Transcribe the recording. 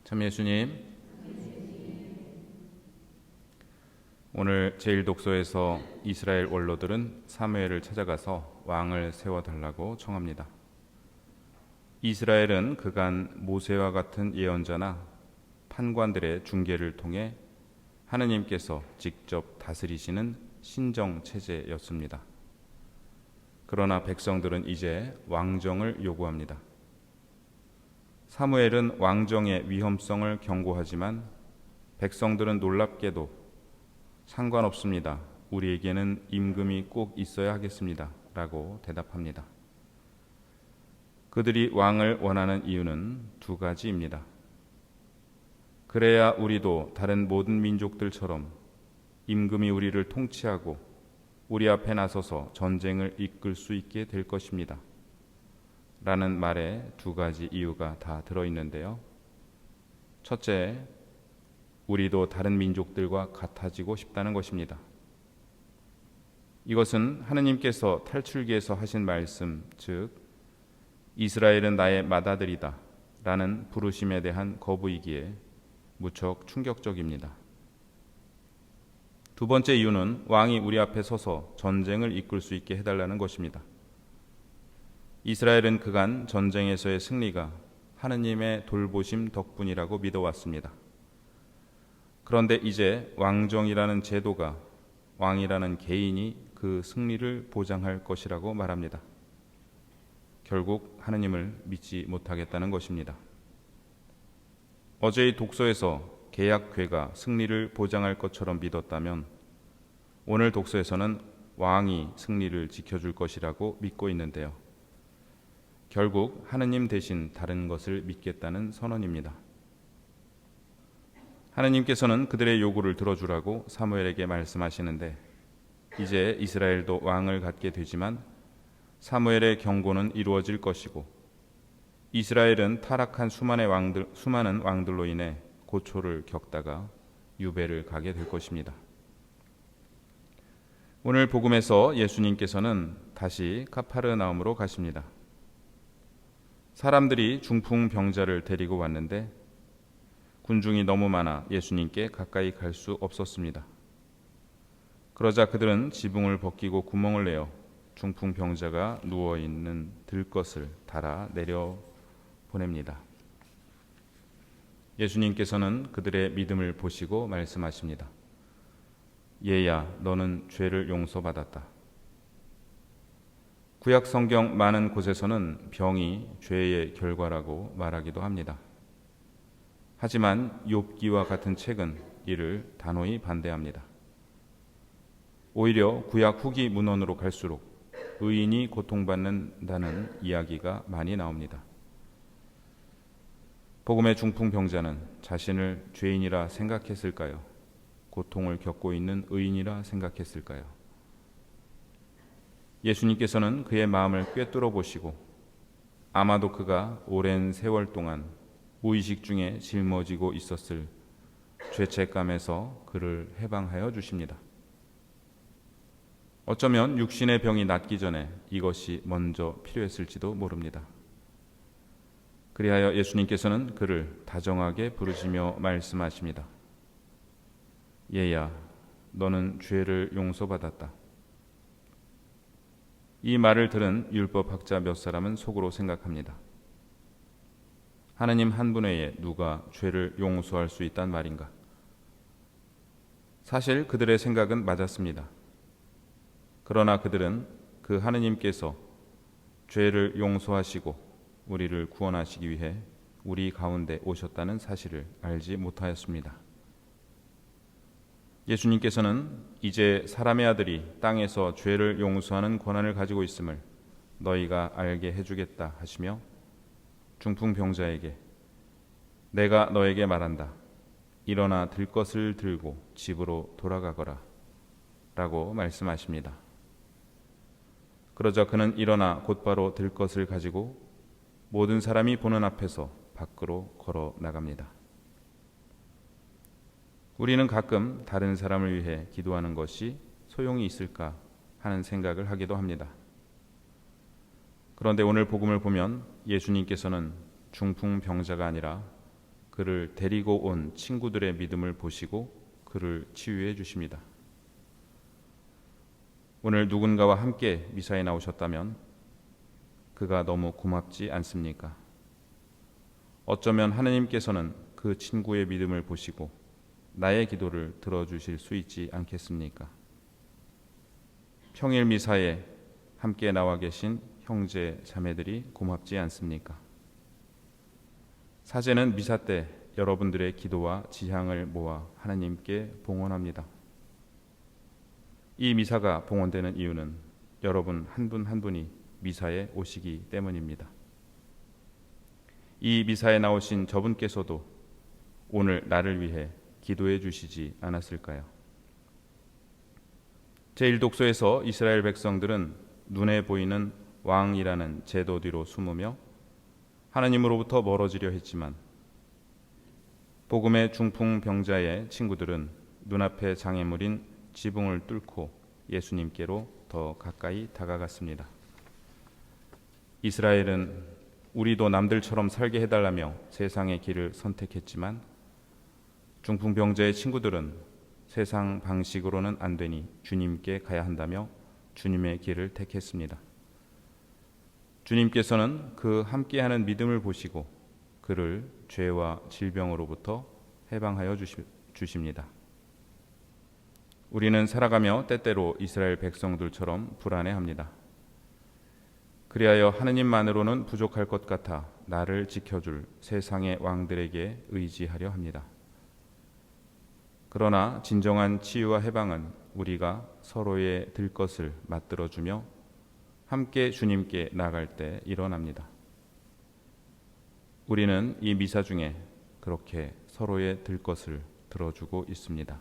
참 예수님, 오늘 제1독서에서 이스라엘 원로들은 사무엘을 찾아가서 왕을 세워달라고 청합니다. 이스라엘은 그간 모세와 같은 예언자나 판관들의 중계를 통해 하느님께서 직접 다스리시는 신정 체제였습니다. 그러나 백성들은 이제 왕정을 요구합니다. 사무엘은 왕정의 위험성을 경고하지만 백성들은 놀랍게도 상관없습니다. 우리에게는 임금이 꼭 있어야 하겠습니다. 라고 대답합니다. 그들이 왕을 원하는 이유는 두 가지입니다. 그래야 우리도 다른 모든 민족들처럼 임금이 우리를 통치하고 우리 앞에 나서서 전쟁을 이끌 수 있게 될 것입니다. 라는 말에 두 가지 이유가 다 들어있는데요. 첫째, 우리도 다른 민족들과 같아지고 싶다는 것입니다. 이것은 하느님께서 탈출기에서 하신 말씀, 즉 이스라엘은 나의 맏아들이다 라는 부르심에 대한 거부이기에 무척 충격적입니다. 두 번째 이유는 왕이 우리 앞에 서서 전쟁을 이끌 수 있게 해달라는 것입니다. 이스라엘은 그간 전쟁에서의 승리가 하느님의 돌보심 덕분이라고 믿어왔습니다. 그런데 이제 왕정이라는 제도가 왕이라는 개인이 그 승리를 보장할 것이라고 말합니다. 결국 하느님을 믿지 못하겠다는 것입니다. 어제의 독서에서 계약궤가 승리를 보장할 것처럼 믿었다면 오늘 독서에서는 왕이 승리를 지켜줄 것이라고 믿고 있는데요. 결국 하느님 대신 다른 것을 믿겠다는 선언입니다. 하느님께서는 그들의 요구를 들어주라고 사무엘에게 말씀하시는데 이제 이스라엘도 왕을 갖게 되지만 사무엘의 경고는 이루어질 것이고 이스라엘은 타락한 수많은 왕들로 인해 고초를 겪다가 유배를 가게 될 것입니다. 오늘 복음에서 예수님께서는 다시 카파르나움으로 가십니다. 사람들이 중풍병자를 데리고 왔는데 군중이 너무 많아 예수님께 가까이 갈 수 없었습니다. 그러자 그들은 지붕을 벗기고 구멍을 내어 중풍병자가 누워있는 들것을 달아 내려 보냅니다. 예수님께서는 그들의 믿음을 보시고 말씀하십니다. 얘야, 너는 죄를 용서받았다. 구약 성경 많은 곳에서는 병이 죄의 결과라고 말하기도 합니다. 하지만 욥기와 같은 책은 이를 단호히 반대합니다. 오히려 구약 후기 문헌으로 갈수록 의인이 고통받는다는 이야기가 많이 나옵니다. 복음의 중풍병자는 자신을 죄인이라 생각했을까요? 고통을 겪고 있는 의인이라 생각했을까요? 예수님께서는 그의 마음을 꿰뚫어 보시고 아마도 그가 오랜 세월 동안 무의식 중에 짊어지고 있었을 죄책감에서 그를 해방하여 주십니다. 어쩌면 육신의 병이 낫기 전에 이것이 먼저 필요했을지도 모릅니다. 그리하여 예수님께서는 그를 다정하게 부르시며 말씀하십니다. 얘야, 너는 죄를 용서받았다. 이 말을 들은 율법학자 몇 사람은 속으로 생각합니다. 하느님 한 분 외에 누가 죄를 용서할 수 있단 말인가? 사실 그들의 생각은 맞았습니다. 그러나 그들은 그 하느님께서 죄를 용서하시고 우리를 구원하시기 위해 우리 가운데 오셨다는 사실을 알지 못하였습니다. 예수님께서는 이제 사람의 아들이 땅에서 죄를 용서하는 권한을 가지고 있음을 너희가 알게 해주겠다 하시며 중풍병자에게 내가 너에게 말한다. 일어나 들것을 들고 집으로 돌아가거라 라고 말씀하십니다. 그러자 그는 일어나 곧바로 들것을 가지고 모든 사람이 보는 앞에서 밖으로 걸어 나갑니다. 우리는 가끔 다른 사람을 위해 기도하는 것이 소용이 있을까 하는 생각을 하기도 합니다. 그런데 오늘 복음을 보면 예수님께서는 중풍병자가 아니라 그를 데리고 온 친구들의 믿음을 보시고 그를 치유해 주십니다. 오늘 누군가와 함께 미사에 나오셨다면 그가 너무 고맙지 않습니까? 어쩌면 하느님께서는 그 친구의 믿음을 보시고 나의 기도를 들어주실 수 있지 않겠습니까? 평일 미사에 함께 나와 계신 형제 자매들이 고맙지 않습니까? 사제는 미사 때 여러분들의 기도와 지향을 모아 하나님께 봉헌합니다. 이 미사가 봉헌되는 이유는 여러분 한 분 한 분이 미사에 오시기 때문입니다. 이 미사에 나오신 저분께서도 오늘 나를 위해 기도해 주시지 않았을까요? 제1독서에서 이스라엘 백성들은 눈에 보이는 왕이라는 제도 뒤로 숨으며 하나님으로부터 멀어지려 했지만 복음의 중풍병자의 친구들은 눈앞의 장애물인 지붕을 뚫고 예수님께로 더 가까이 다가갔습니다. 이스라엘은 우리도 남들처럼 살게 해달라며 세상의 길을 선택했지만 중풍병자의 친구들은 세상 방식으로는 안 되니 주님께 가야 한다며 주님의 길을 택했습니다. 주님께서는 그 함께하는 믿음을 보시고 그를 죄와 질병으로부터 해방하여 주십니다. 우리는 살아가며 때때로 이스라엘 백성들처럼 불안해합니다. 그리하여 하느님만으로는 부족할 것 같아 나를 지켜줄 세상의 왕들에게 의지하려 합니다. 그러나 진정한 치유와 해방은 우리가 서로의 들 것을 맞들어주며 함께 주님께 나아갈 때 일어납니다. 우리는 이 미사 중에 그렇게 서로의 들 것을 들어주고 있습니다.